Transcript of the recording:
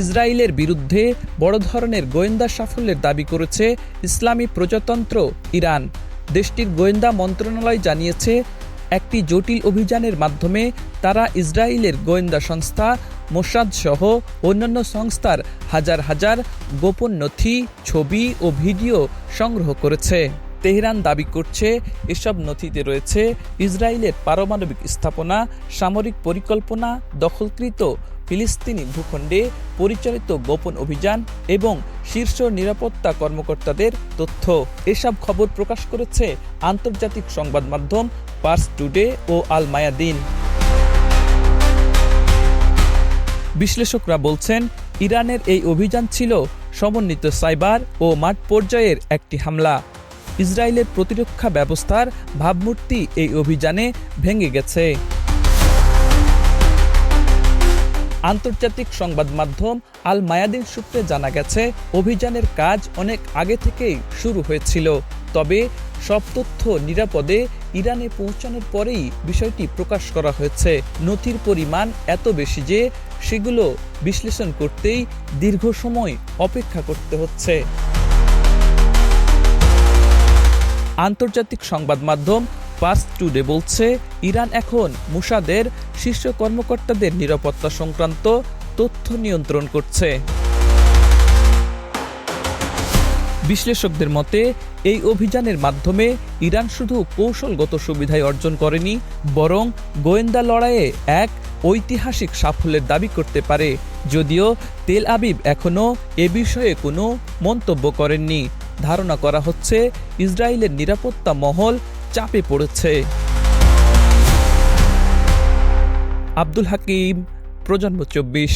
ইসরায়েলের বিরুদ্ধে বড় ধরনের গোয়েন্দা সাফল্যের দাবি করেছে ইসলামী প্রজাতন্ত্র ইরান। দেশটির গোয়েন্দা মন্ত্রণালয় জানিয়েছে, একটি জটিল অভিযানের মাধ্যমে তারা ইসরায়েলের গোয়েন্দা সংস্থা মোসাদ সহ অন্যান্য সংস্থার হাজার হাজার গোপন নথি, ছবি ও ভিডিও সংগ্রহ করেছে। তেহরান দাবি করছে, এসব নথিতে রয়েছে ইসরায়েলের পারমাণবিক স্থাপনা, সামরিক পরিকল্পনা, দখলকৃত ফিলিস্তিনি ভূখণ্ডে পরিচালিত গোপন অভিযান এবং শীর্ষ নিরাপত্তা কর্মকর্তাদের তথ্য। এসব খবর প্রকাশ করেছে আন্তর্জাতিক সংবাদ মাধ্যম পার্স টুডে ও আল মায়াদিন। বিশ্লেষকরা বলছেন, ইরানের এই অভিযান ছিল সমন্বিত সাইবার ও মাঠ পর্যায়ের একটি হামলা। ইসরায়েলের প্রতিরক্ষা ব্যবস্থার ভাবমূর্তি এই অভিযানে ভেঙে গেছে। আন্তর্জাতিক সংবাদ মাধ্যম আল মায়াদিন সূত্রে জানা গেছে, অভিযানের কাজ অনেক আগে থেকেই শুরু হয়েছিল, তবে সব তথ্য নিরাপদে ইরানে পৌঁছানোর পরেই বিষয়টি প্রকাশ করা হয়েছে। নথির পরিমাণ এত বেশি যে সেগুলো বিশ্লেষণ করতেই দীর্ঘ সময় অপেক্ষা করতে হচ্ছে। আন্তর্জাতিক সংবাদ মাধ্যম পার্স টুডে বলছে, ইরান এখন মোসাদের শীর্ষ কর্মকর্তাদের নিরাপত্তা সংক্রান্ত তথ্য নিয়ন্ত্রণ করছে। বিশ্লেষকদের মতে, এই অভিযানের মাধ্যমে ইরান শুধু কৌশলগত সুবিধাই অর্জন করেনি, বরং গোয়েন্দা লড়াইয়ে এক ঐতিহাসিক সাফল্যের দাবি করতে পারে। যদিও তেল আবিব এখনও এ বিষয়ে কোনো মন্তব্য করেননি। ধারণা করা হচ্ছে, ইসরায়েলের নিরাপত্তা মহল চাপে পড়েছে। আব্দুল হাকিম, প্রজন্ম 24।